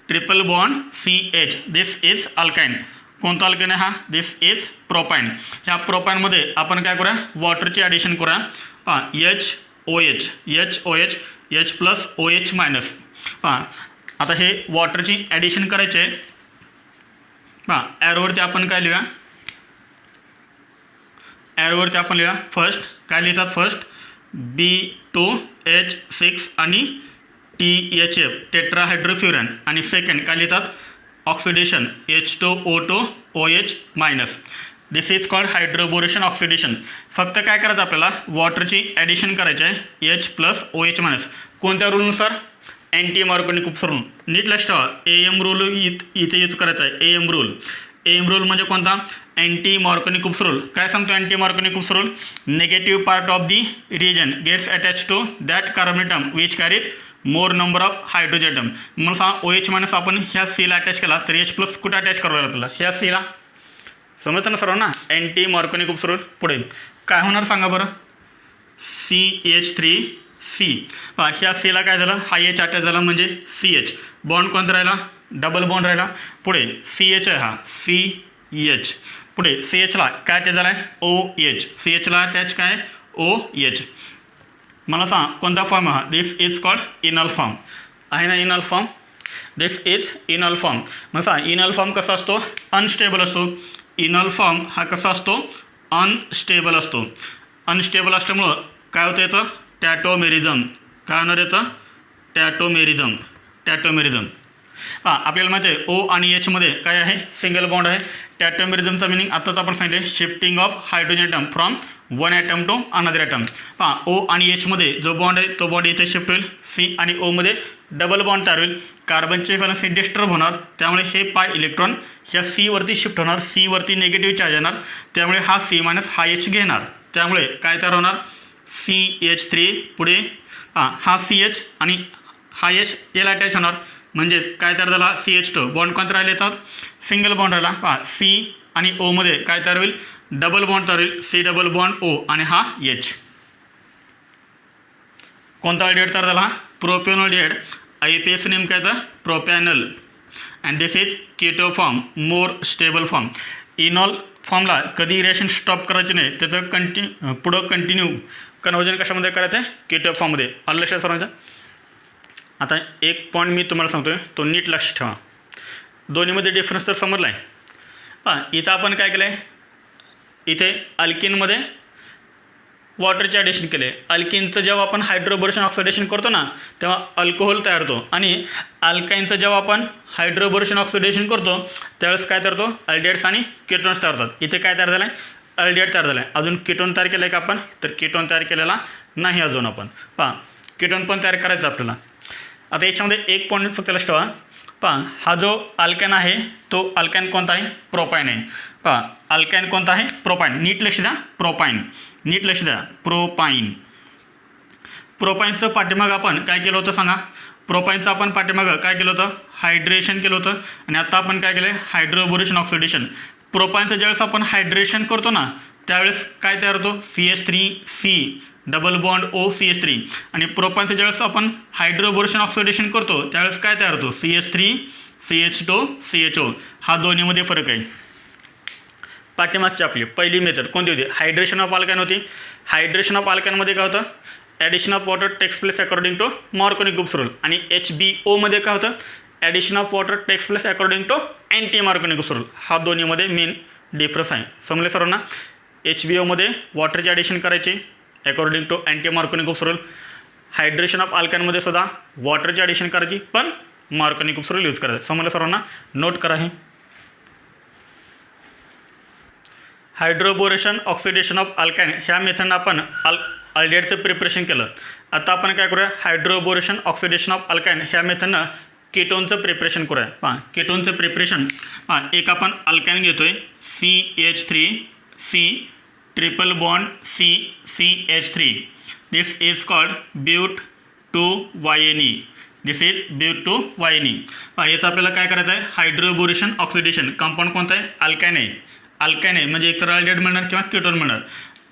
triple bond CH. This is alkyne. कोणता अल्काइन आहे हा? This is propyne. ह्या प्रोपाइनमध्ये आपण काय करूया? वॉटरची ॲडिशन करूया. HOH H plus OH-. पहा आता हे वॉटरची ॲडिशन करायचे आहे. पहा ॲरोवरती आपण काय लिहूया? ॲरोवरती आपण लिहूया फर्स्ट काय लिहितात? फर्स्ट B2H6 आणि THF टेट्राहायड्रोफ्युरन आणि सेकंड काय लिहितात? Oxidation H2O2OH-. This is called hydroboration oxidation. फक्त काय करायचं आपल्याला? वॉटरची ॲडिशन करायची आहे H प्लस OH-. कोणत्या रूलनुसार? Anti Markovnikov's rule. नीट लक्षात ठेवा. AM रूल इथे यूज करायचा आहे. AM rule. AM रूल म्हणजे कोणता? Anti Markovnikov's rule. काय सांगतो anti Markovnikov's rule? Negative part of the reagent gets attach to that carbon atom which carries more number of hydrogen atom. मग OH- आपण ह्या Cला अटॅच केला तर H+ कुठे अटॅच करावं आपल्याला? ह्या Cला. समजतं ना सर्वांना? Anti Markovnikov's rule. पुढे काय होणार सांगा बरं? CH3C. ह्या Cला काय झालं? हा H अटॅच झाला म्हणजे CH. बॉन्ड कोणता राहिला? डबल बॉन्ड राहिला. पुढे CH आहे हा CH. पुढे CHला काय अटॅच झाला आहे? OH. CHला अटॅच काय? OH. मला सांग कोणता फॉर्म हा? This is called enol form. आहे ना enol form? This is enol form. मग सांग इनल फॉर्म कसा असतो? अनस्टेबल असतो. इनल फॉर्म हा कसा असतो? अनस्टेबल असतो. अनस्टेबल असल्यामुळं काय होतं याचं? टॅटोमेरिझम. काय होणार याचं? टॅटोमेरिझम. टॅटोमेरिझम. आपल्याला माहिती आहे O आणि Hमध्ये काय आहे? सिंगल बॉन्ड आहे. टॅटोमेरिझमचा मिनिंग आत्ताच आपण सांगितले shifting of hydrogen atom from one atom to another atom. O आणि Hमध्ये जो बॉन्ड आहे तो बॉन्ड इथे शिफ्ट होईल. C आणि Oमध्ये डबल बॉन्ड तयार होईल. कार्बनचे व्हॅलन्सी डिस्टर्ब होणार त्यामुळे हे पाय इलेक्ट्रॉन ह्या C वरती शिफ्ट होणार. C वरती निगेटिव्ह चार्ज येणार त्यामुळे हा C- हा H घेणार. त्यामुळे काय तयार होणार? CH3. पुढे हा CH आणि हा H याला अटॅच होणार म्हणजे काय तयार झाला? CH2. बॉन्ड कोणता राहिले येतात? सिंगल बॉन्ड राहिला. C आणि Oमध्ये काय तयार होईल? डबल बॉन्ड तयार होईल. C डबल बॉन्ड O आणि हा H. कोणता अल्डिहाइड तयार झाला? Propanol aldehyde. IUPAC नेम काय याचा? Propanal. And this is keto form, more stable form. Enol फॉर्मला कधी रिएक्शन स्टॉप करायची नाही, त्याचं पुढं कंटिन्यू कन्वर्जन कशामध्ये करायचं आहे? केटो फॉर्ममध्ये. आलं लक्षात सर्वांच्या? आता एक पॉईंट मी तुम्हाला सांगतोय, तो नीट लक्ष ठेवा. दोन्हीमध्ये डिफरन्स तर समजला आहे. इथं आपण काय केलं आहे? इथे अल्किनमध्ये वॉटरचे ॲडिशन केले. अल्किनचं जेव्हा आपण हायड्रोबोरेशन ऑक्सिडेशन करतो ना, तेव्हा अल्कोहोल तयार होतो. आणि अल्काईनचं जेव्हा आपण हायड्रोबोरेशन ऑक्सिडेशन करतो त्यावेळेस काय तयार होतो? अल्डिहाइड्स आणि केटोन्स तयार होतात. इथे काय तयार झालं आहे? अल्डिहाइड तयार झालं आहे. अजून केटोन तयार केलं आहे का आपण? तर केटोन तयार केलेला नाही अजून आपण. केटोन पण तयार करायचं आपल्याला. आता याच्यामध्ये एक पॉईंट फक्त लक्ष ठेवा. हा जो अल्कॅन आहे तो अल्कॅन कोणता आहे? प्रोपाईन आहे. अल्कॅन कोणता आहे? प्रोपाईन. नीट लक्ष द्या. प्रोपाईन. नीट लक्ष द्या. प्रोपाईन. प्रोपाईनचं पाठीमागं आपण काय केलं होतं सांगा? प्रोपाईनचं आपण पाठीमागं काय केलं होतं? हायड्रेशन केलं होतं. आणि आता आपण काय केलं आहे? Hydroboration oxidation. प्रोपाईनचं ज्यावेळेस आपण हायड्रेशन करतो ना त्यावेळेस काय तयार होतो? CH3C double bond OCH3. आणि प्रोपाईनचं ज्यावेळेस आपण हायड्रोबोरेशन ऑक्सिडेशन करतो त्यावेळेस काय तयार होतो? CH3 CH2 CHO. हा दोन्हीमध्ये फरक आहे. पाठीमागची आपली पहिली मेथड कोणती होती? हायड्रेशन ऑफ अल्काइन होती. हायड्रेशन ऑफ अल्काइनमध्ये काय होतं? Addition of water takes place according to Markovnikov's rule. आणि HBO काय होतं? Addition of water takes place according to anti Markovnikov-groups rule. हा दोन्हीमध्ये मेन डिफरन्स आहे. समजले सर्वांना? HBOमध्ये वॉटरचे ॲडिशन करायचे according to anti Markovnikov-groups rule. Hydration of अल्काइनमध्ये सुद्धा वॉटरचे ॲडिशन करायची पण मार्कोनी-ग्रुप्स रूल यूज करायचं. समजलं सर्वांना? नोट करा हे. हायड्रोबोरेशन ऑक्सिडेशन ऑफ अल्काइन ह्या मेथडनं आपण अल्डिहाइडचं प्रिपरेशन केलं. आता आपण काय करूया? हायड्रोबोरेशन ऑक्सिडेशन ऑफ अल्काइन ह्या मेथडनं केटोनचं प्रिपरेशन करूया. केटोनचं प्रिपरेशन एक आपण अल्काइन घेतोय CH3C triple bond CH3. This is called But2YNE. This is But2YNE. याचं आपल्याला काय करायचं आहे? Hydroboration oxidation. कंपाऊंड कोणतं आहे? अल्काइन आहे. अल्काइन आहे म्हणजे एकतर अल्डिहाइड मिळणार किंवा केटोन मिळणार.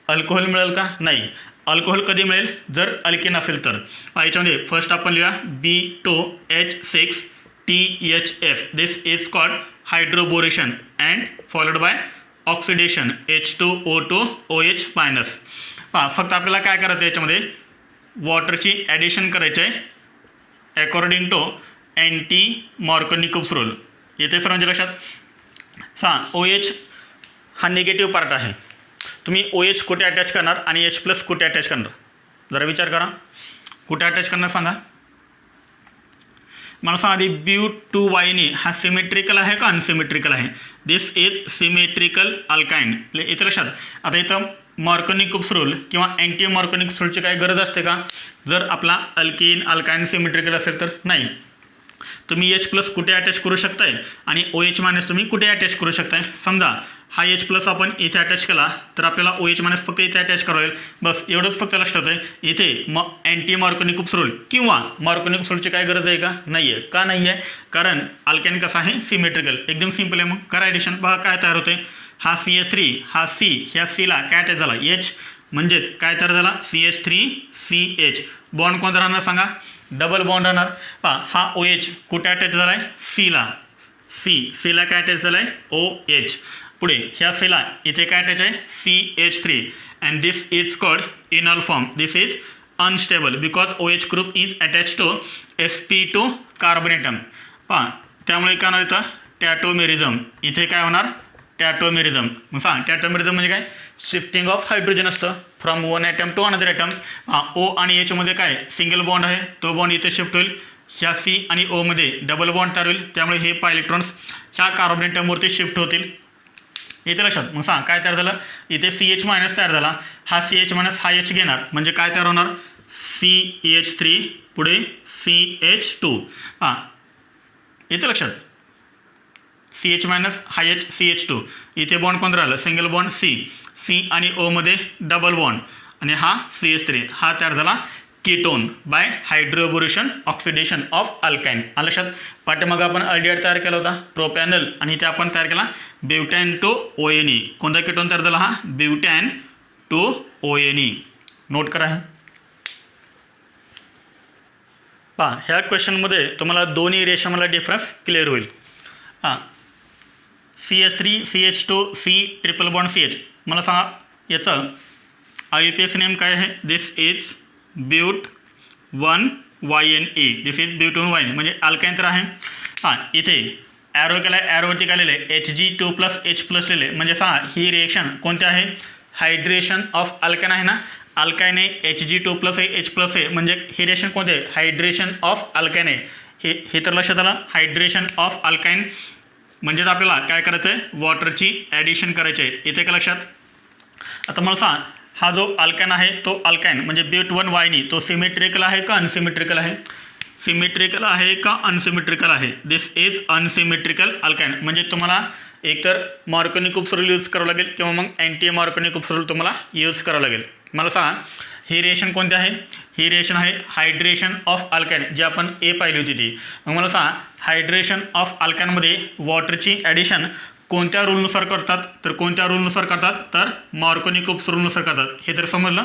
अल्कोहोल मिळेल का? नाही. अल्कोहोल कधी मिळेल? जर अल्किन असेल तर. याच्यामध्ये फर्स्ट आपण लिहूया B2H6THF. This is called hydroboration and followed by oxidation H2O2OH minus. फक्त आपल्याला काय करायचं आहे? याच्यामध्ये वॉटरची ॲडिशन करायची आहे according to anti Markovnikov-groups rule. येते सर्वांच्या लक्षात? OH हा निगेटिव्ह पार्ट आहे. तुम्ही OH कुठे अटॅच करणार आणि H+ कुठे अटॅच करणार? जरा विचार करा. कुठे अटॅच करणार सांगा? मला सांगा आधी. But2YNE हा सिमेट्रिकल आहे का अनसिमेट्रिकल आहे? This is symmetrical alkyne. इथं लक्षात. आता इथं मार्कोनी-ग्रुप्स रूल किंवा अँटी मार्कोनी-ग्रुप्स रूलची काही गरज असते का? जर आपला अल्किन अल्काइन सिमेट्रिकल असेल तर नाही. तुम्ही H+ कुठे अटॅच करू शकताय आणि OH- तुम्ही कुठे अटॅच करू शकताय? समजा हा H+ आपण इथे अटॅच केला तर आपल्याला OH- फक्त इथे अटॅच करावं लागेल. बस एवढंच फक्त लक्षात आहे. इथे मग अँटी मार्कोनी-ग्रुप्स रूल किंवा मार्कोनी-ग्रुप्स रूलची काय गरज आहे का? नाही आहे. का नाही आहे? कारण अल्काइन कसं आहे? सिमेट्रिकल. एकदम सिम्पल आहे. मग करा ॲडिशन. बघा काय तयार होते. हा CH3 हा C ह्या Cला काय अटॅच झाला? H म्हणजेच काय तयार झाला? CH3CH. बॉन्ड कोणता राहणार सांगा? डबल बॉन्ड राहणार. हा OH कुठे अटॅच झाला आहे? Cला. Cला काय अटॅच झाला आहे? OH. पुढे ह्या Cला इथे काय अटॅच आहे? CH3. And this is called enol form. This is unstable because OH group is attach to sp2 carbon atom. त्यामुळे काय होणार इथं? टॅटोमेरिझम. इथे काय होणार? टॅटोमेरिझम. मग सांग टॅटोमेरिझम म्हणजे काय? शिफ्टिंग ऑफ हायड्रोजन असतं from one atom to another atom. O आणि H मध्ये काय? सिंगल बॉन्ड आहे. तो बॉन्ड इथे शिफ्ट होईल. ह्या C आणि O मध्ये डबल बॉन्ड तयार होईल. त्यामुळे हे इलेक्ट्रॉन्स ह्या कार्बोनेटमवरती शिफ्ट होतील. इथे लक्षात. मग सांग काय तयार झालं? इथे CH- तयार झाला. हा CH- हा H घेणार म्हणजे काय तयार होणार? CH3 पुढे CH2. इथे लक्षात. CH- हा H CH2. इथे बॉन्ड कोण राहिलं? सिंगल बॉन्ड C आणि O मध्ये डबल बॉन्ड आणि हा CH3. हा तयार झाला ketone by hydroboration oxidation of alkyne. लक्षात. पाठीमागं आपण अल्डिहाइड तयार केला होता प्रोपॅनल आणि इथे आपण तयार केला But2ONE. कोणता केटोन तयार झाला? हा But2ONE. नोट करा. पहा ह्या क्वेश्चनमध्ये तुम्हाला दोन्ही रेषामधला डिफरन्स क्लिअर होईल. हां CH3 CH2 C triple bond CH. मला सांगा याचं IUPAC नेम काय आहे. This is ब्यूट 1YNA. This is ब्यूट 1YNA म्हणजे अल्काइन तर आहे. हां इथे ॲरो केला आहे, ॲरोवरती काय लिहिलं आहे Hg2+H+ लिहिले म्हणजे सांगा ही रिएक्शन कोणती आहे. हायड्रेशन ऑफ अल्काइन आहे ना. अल्काइन आहे Hg2+H+ म्हणजे ही रिएक्शन कोणती आहे. हायड्रेशन ऑफ अल्काइन आहे. हे तर लक्षात आलं. हायड्रेशन ऑफ अल्काइन म्हणजेच आपल्याला काय करायचं आहे. वॉटरची ॲडिशन करायची आहे. येते का लक्षात. आता मला सांग हा जो अल्काइन आहे तो अल्काइन म्हणजे ब्यूट 1YNA तो सिमेट्रिकल आहे का अनसिमेट्रिकल आहे. सिमेट्रिकल आहे का अनसिमेट्रिकल आहे. दिस इज अनसिमेट्रिकल अल्काइन म्हणजे तुम्हाला एकतर मॉर्कोनी कुप्स रूल यूज करावं लागेल किंवा मग अँटी मॉर्कोनी कुप्स रूल तुम्हाला यूज करावं लागेल. मला सांगा ही रिएक्शन कोणती आहे. ही रिएक्शन आहे हायड्रेशन ऑफ अल्काइन जी आपण ए पाहिली होती ती. मग मला सांगा हायड्रेशन ऑफ अल्काइनमध्ये वॉटरची ॲडिशन कोणत्या रूलनुसार करतात. तर कोणत्या रूलनुसार करतात तर मॉर्कोनी कुप्स रूलनुसार करतात. हे तर समजलं.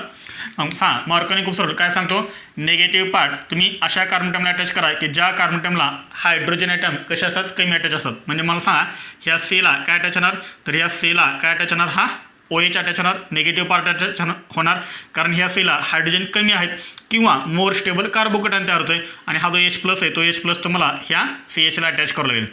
सांगा मॉर्कोनी कुप्स रूल काय सांगतो. निगेटिव्ह पार्ट तुम्ही अशा कार्बोनॅटमला अटॅच करा की ज्या कार्बोनॅटमला हायड्रोजन ॲटम कसे असतात कमी अटॅच असतात. म्हणजे मला सांगा ह्या सेला काय अटॅच होणार. तर ह्या सेला काय अटॅच होणार. हा OH अटॅच होणार. निगेटिव्ह पार्ट अटॅच होणार कारण ह्या सेला हायड्रोजन कमी आहेत किंवा मोर स्टेबल कार्बोकेटायन तयार होतोय आणि हा जो H+ आहे तो H+ तुम्हाला ह्या CHला अटॅच करावं लागेल.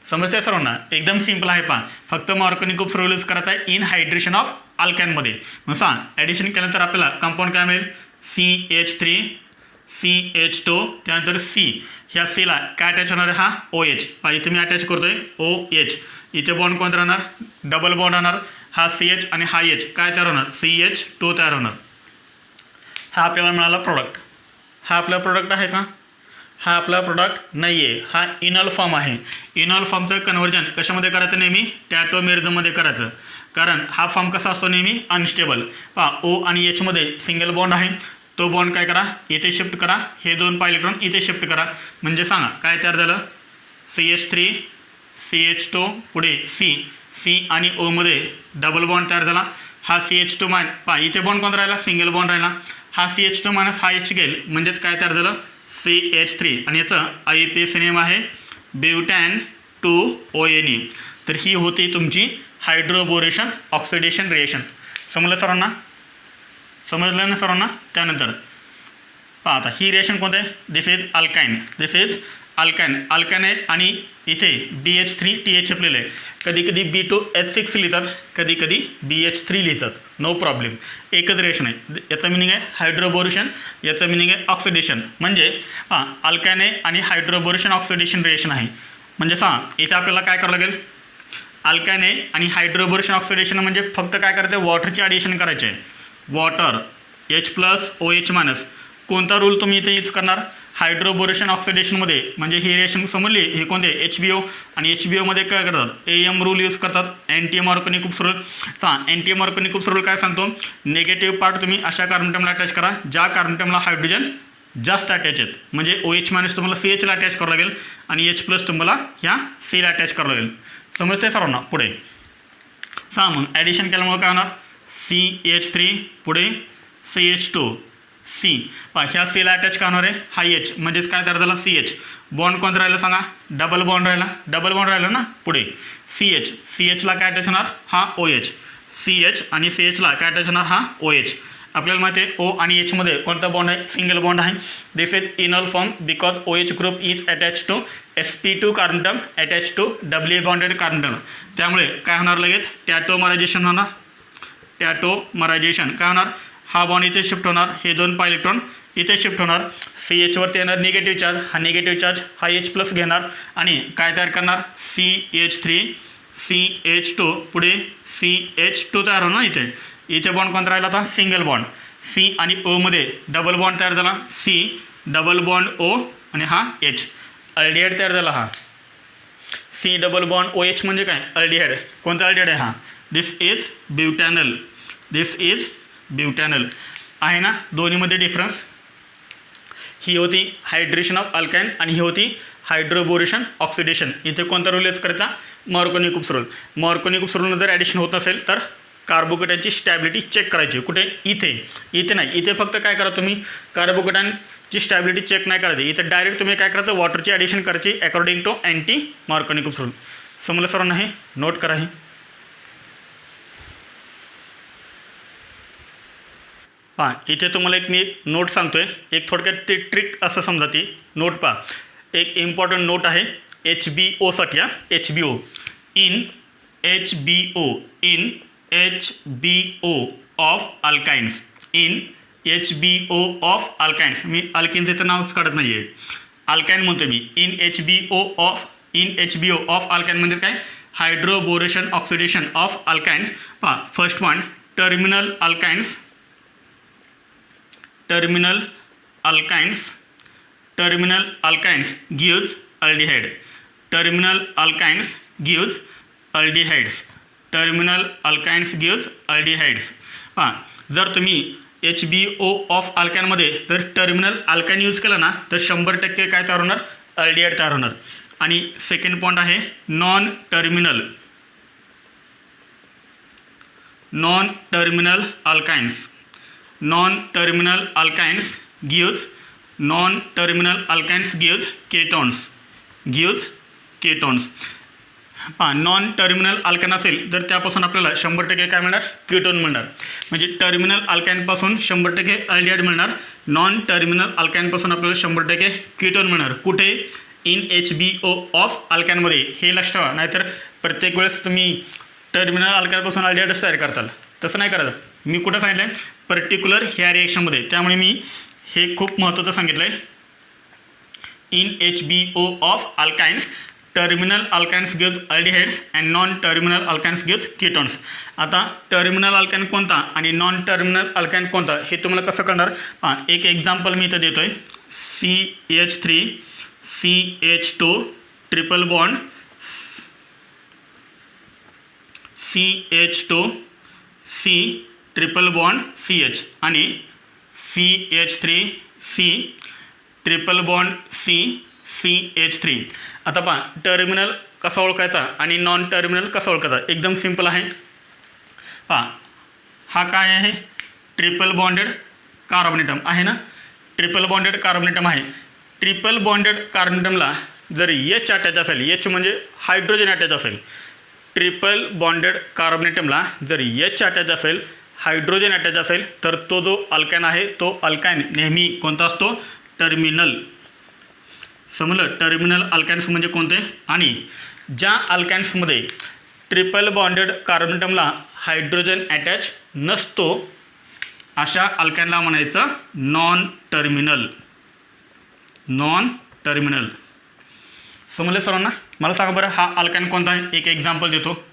समजते सर्वांना. एकदम सिंपल आहे. पहा फक्त मॉर्कोनी कुप्स रूल यूज करायचा आहे इन हायड्रेशन ऑफ अल्काइनमध्ये. मग सांग ॲडिशन केल्यानंतर आपल्याला कंपाऊंड काय मिळेल. CH3 CH2 त्यानंतर C. ह्या सीला काय अटॅच होणार आहे. हा OH. पहा इथे मी अटॅच करतोय OH. इथे बॉन्ड कोणता राहणार. डबल बॉन्ड राहणार. हा CH आणि हा H काय तयार होणार. CH2 तयार होणार. हा आपल्याला मिळाला प्रोडक्ट. हा आपला प्रोडक्ट आहे का. हा आपला प्रोडक्ट नाही आहे. हा इनॉल फॉर्म आहे. इनॉल फॉर्मचं कन्व्हर्जन कशामध्ये करायचं नेहमी टॅटोमेरिझममध्ये करायचं कारण हा फॉर्म कसा असतो नेहमी अनस्टेबल. पहा O आणि H मध्ये सिंगल बॉन्ड आहे. तो बॉन्ड काय करा इथे शिफ्ट करा. हे दोन pi इलेक्ट्रॉन इथे शिफ्ट करा म्हणजे सांगा काय तयार झालं. CH3 CH2 पुढे C आणि O मध्ये डबल बॉन्ड तयार झाला. हा CH2 पहा इथे बॉन्ड कोणता राहिला सिंगल बॉन्ड राहिला. हा CH2 मायनस हा H गेल म्हणजेच काय तयार झालं CH3 आणि याचं IUPAC नेम आहे ब्युटॅन 2ONA. तर ही होती तुमची हायड्रोबोरेशन ऑक्सिडेशन रिएक्शन. समजलं सर्वांना. समजलं ना सर्वांना. त्यानंतर पहा आता ही रिएक्शन कोणतं आहे. This is alkyne. This is alkyne. Alkyne आहे आणि इथे BH3 THF लिहिलं आहे. कधी कधी B2H6 लिहितात कधी कधी BH3 लिहितात. No problem. एकच रिएक्शन आहे. याचं मिनिंग आहे हायड्रोबोरेशन. याचं मिनिंग आहे ऑक्सिडेशन. म्हणजे हां अल्काइन आहे आणि हायड्रोबोरेशन ऑक्सिडेशन रिएक्शन आहे. म्हणजे इथे आपल्याला काय करावं लागेल. अल्काइन आहे आणि हायड्रोबोरेशन ऑक्सिडेशन म्हणजे फक्त काय करायचं आहे वॉटरची ॲडिशन करायचे आहे. वॉटर H+ OH- कोणता रूल तुम्ही इथे यूज करणार. हायड्रोबोरेशन ऑक्सिडेशनमध्ये म्हणजे ही रिएक्शन समजली हे कोणते HBO आणि HBOमध्ये काय करतात AM रूल यूज करतात. Anti Markovnikov's rule. Anti Markovnikov's rule काय सांगतो. निगेटिव्ह पार्ट तुम्ही अशा कार्बनॅटमला अटॅच करा ज्या कार्बनॅटमला हायड्रोजन जास्त अटॅच आहेत. म्हणजे OH- तुम्हाला CHला अटॅच करावं लागेल आणि H+ तुम्हाला ह्या Cला अटॅच करावं लागेल. समजते सर्वांना. पुढे मग ॲडिशन केल्यामुळे काय होणार. CH3 पुढे CH2 C. पहा ह्या Cला अटॅच का होणार आहे. हा H म्हणजेच काय तयार झाला CH. बॉन्ड कोणता राहिला सांगा. डबल बॉन्ड राहिला. डबल बॉन्ड राहिला ना. पुढे CHला काय अटॅच होणार. हा OH. CH आणि CHला काय अटॅच होणार. हा OH. आपल्याला माहिती आहे O आणि H मध्ये कोणता बॉन्ड आहे सिंगल बॉन्ड आहे. This is enol form because OH group is attach to sp2 carbon attach to doubly bonded carbon. त्यामुळे काय होणार लगेच टॅटोमरायझेशन होणार. टॅटोमरायझेशन काय होणार. हा बॉन्ड इथे शिफ्ट होणार. हे दोन pi इलेक्ट्रॉन इथे शिफ्ट होणार. CHवरती येणार निगेटिव्ह चार्ज. हा निगेटिव्ह चार्ज हा H+ घेणार आणि काय तयार करणार CH3 CH2 पुढे CH2 तयार होणार. इथे बॉन्ड कोणता राहिला आता सिंगल बॉन्ड. C आणि O मध्ये डबल बॉन्ड तयार झाला. C डबल बॉन्ड O आणि हा H अल्डिहाइड तयार झाला. हा C डबल बॉन्ड OH म्हणजे काय अल्डिहाइड. कोणता अल्डिहाइड आहे हा. This is ब्युटॅनल. दिस इज ब्युटॅनल आहे ना. दोन्हीमध्ये डिफरन्स. ही होती हायड्रेशन ऑफ अल्काइन आणि ही होती हायड्रोबोरेशन ऑक्सिडेशन. इथे कोणता रूल यूज करायचा मॉर्कोनी कुप्स रूल. मॉर्कोनी कुप्स रूल जर ॲडिशन होत नसेल तर कार्बोकेटायनची स्टॅबिलिटी चेक करायची. कुठे इथे नाही. इथे फक्त काय करा तुम्ही कार्बोकेटायन स्टॅबिलिटी चेक नाही करायची, इथं डायरेक्ट तुम्ही काय करायचं वॉटरची ॲडिशन करायची according to anti Markovnikov rule. समजलं सर्वांना? हे नोट करा. हे पहा, इथे तुम्हाला एक मी नोट सांगतो आहे, एक थोडक्यात ती ट्रिक असं समजा. ती नोट पहा, एक इम्पॉर्टंट नोट आहे HBO साठी. HBO in HBO of alkynes, in HBO of alkynes. मी अल्किनचं इथं नावच काढत नाही आहे, अल्काइन म्हणतो मी. इन HBO ऑफ अल्काइन म्हणजे काय, हायड्रोबोरेशन ऑक्सिडेशन ऑफ अल्काइन्स. पहा, first one terminal alkynes gives aldehyde. Terminal alkynes gives aldehydes. हां, जर तुम्ही HBO ऑफ अल्काइनमध्ये जर टर्मिनल अल्काइन यूज केला ना तर 100% काय तयार होणार, अल्डिहाइड तयार होणार. आणि सेकंड पॉईंट आहे नॉन टर्मिनल gives ketones. हां, नॉन टर्मिनल अल्काइन असेल तर त्यापासून आपल्याला 100% काय मिळणार, कीटोन मिळणार. म्हणजे टर्मिनल अल्काइनपासून 100% अल्डिहाइड मिळणार, नॉन टर्मिनल अल्काइनपासून आपल्याला 100% कीटोन मिळणार. कुठे, इन HBO ऑफ अल्काइनमध्ये. हे लक्षात ठेवा, नाहीतर प्रत्येक वेळेस तुम्ही टर्मिनल अल्काइनपासून अल्डिहाइडच तयार करताल, तसं नाही करायचं. मी कुठं सांगितलं आहे, पर्टिक्युलर ह्या रिएक्शनमध्ये. त्यामुळे मी हे खूप महत्त्वाचं सांगितलं आहे. In HBO of alkynes terminal alkynes gives aldehydes and non terminal alkynes gives ketones. आता टर्मिनल अल्काइन कोणता आणि नॉन टर्मिनल अल्काइन कोणता हे तुम्हाला कसं कळणार. हां, एक एक्झाम्पल मी इथं देतो आहे. CH2 triple bond CH2C triple bond CH आणि CH3C ट्रिपल बॉन्ड CH3. आता पहा, टर्मिनल कसा ओळखायचा आणि नॉन टर्मिनल कसा ओळखायचा, एकदम सिंपल आहे. पहा, हा काय आहे, ट्रिपल बॉन्डेड कार्बोनेटम आहे ना, ट्रिपल बॉन्डेड कार्बोनेटम आहे. ट्रिपल बॉन्डेड कार्बोनेटमला जर H अटॅच असेल, H म्हणजे हायड्रोजन अटॅच असेल, ट्रिपल बॉन्डेड कार्बोनेटमला जर H अटॅच असेल, हायड्रोजन अटॅच असेल, तर तो जो अल्काइन आहे तो अल्काइन नेहमी कोणता असतो, टर्मिनल. समजलं, टर्मिनल अल्काइन्स म्हणजे कोणते. आणि ज्या अल्काइन्समध्ये ट्रिपल बॉन्डेड कार्बोनेटमला हायड्रोजन अटॅच नसतो अशा अल्काइनला म्हणायचं नॉन टर्मिनल. समजलं सर्वांना? मला सांगा बरं, हा अल्काइन कोणता आहे, एक एक्झाम्पल देतो.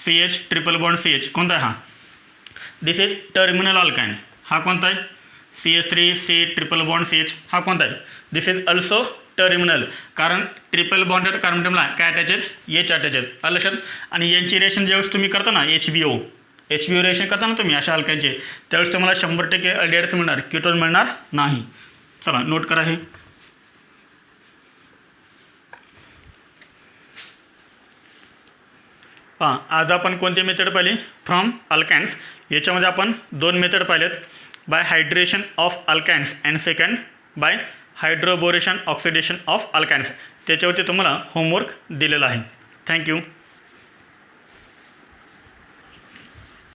CH ट्रिपल बॉन्ड CH कोणता आहे, हा दिस इज टर्मिनल अल्काइन. हा कोणता आहे, CH3C ट्रिपल बॉन्ड CH. हा कोणता आहे, दिस इज ऑल्सो टर्मिनल. कारण ट्रिपल बॉन्डेड कार्बोनेटमला काय अटॅच आहेत, H अटॅच आहेत. आलं लक्षात? आणि यांची रिएक्शन ज्यावेळेस तुम्ही करता ना, HBO रिएक्शन करता ना तुम्ही अशा अल्काइनचे, त्यावेळेस तुम्हाला 100% अल्डिहाइड्स मिळणार, कीटोन मिळणार नाही. चला नोट करा. हे हां, आज आपण कोणती मेथड पाहिली, फ्रॉम अल्काइन्स. याच्यामध्ये आपण 2 मेथड पाहिलेत, by hydration of alkynes and second by hydroboration oxidation of alkynes. त्याच्यावरती तुम्हाला होमवर्क दिलेला आहे. थँक्यू.